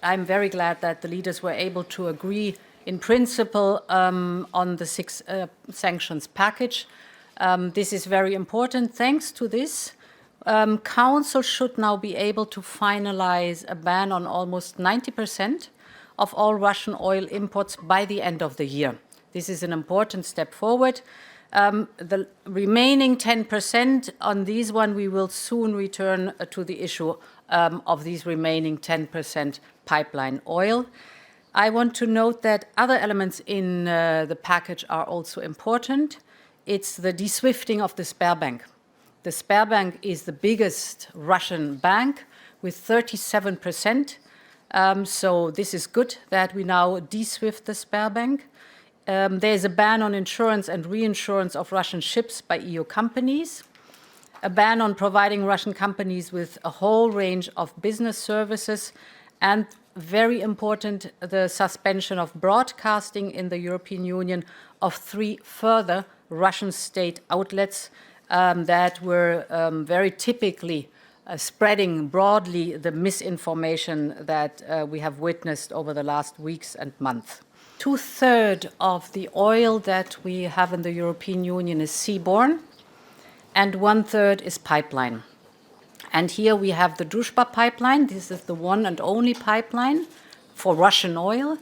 I'm very glad that the leaders were able to agree in principle on the 6 sanctions package. This is very important. Thanks to this, Council should now be able to finalize a ban on almost 90% of all Russian oil imports by the end of the year. This is an important step forward. The remaining 10%, on these one, we will soon return to the issue of these remaining 10% pipeline oil. I want to note that other elements in the package are also important. It's the de-swifting of the Sberbank. The Sberbank is the biggest Russian bank with 37%. So this is good that we now de-swift the Sberbank. There's a ban on insurance and reinsurance of Russian ships by EU companies, a ban on providing Russian companies with a whole range of business services, and very important, the suspension of broadcasting in the European Union of 3 further Russian state outlets that were very typically spreading broadly the misinformation that we have witnessed over the last weeks and months. 2/3 of the oil that we have in the European Union is seaborne, and 1/3 is pipeline. And here we have the Druzhba pipeline. This is the one and only pipeline for Russian oil.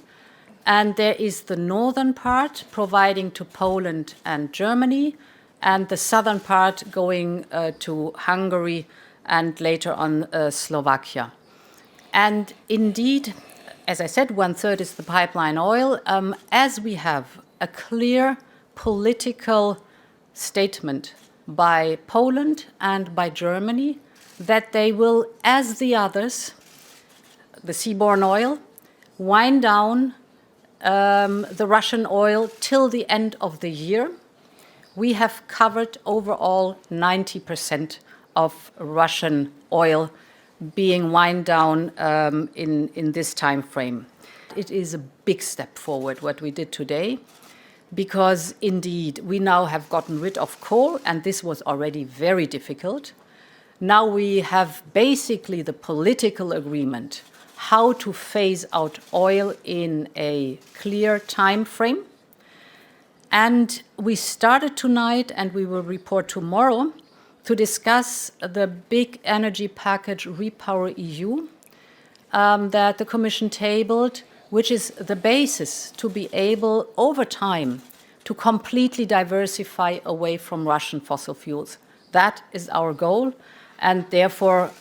And there is the northern part providing to Poland and Germany, and the southern part going to Hungary and later on Slovakia. And indeed, as I said, 1/3 is the pipeline oil. As we have a clear political statement by Poland and by Germany that they will, as the others, the seaborne oil, wind down the Russian oil till the end of the year. We have covered overall 90% of Russian oil being wind down in this time frame. It is a big step forward what we did today, because indeed we now have gotten rid of coal, and this was already very difficult. Now we have basically the political agreement how to phase out oil in a clear time frame. And we started tonight, and we will report tomorrow, to discuss the big energy package Repower EU that the Commission tabled, which is the basis to be able, over time, to completely diversify away from Russian fossil fuels. That is our goal, and therefore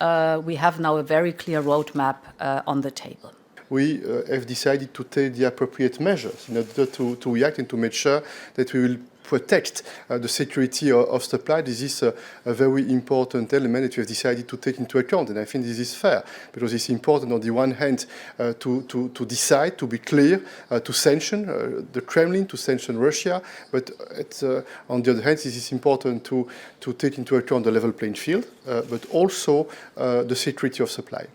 we have now a very clear roadmap on the table. We have decided to take the appropriate measures in order to react and to make sure that we will protect the security of supply. This is a very important element that we have decided to take into account, and I think this is fair, because it's important on the one hand to decide, to be clear, to sanction the Kremlin, to sanction Russia, but on the other hand, this is important to take into account the level playing field, but also the security of supply.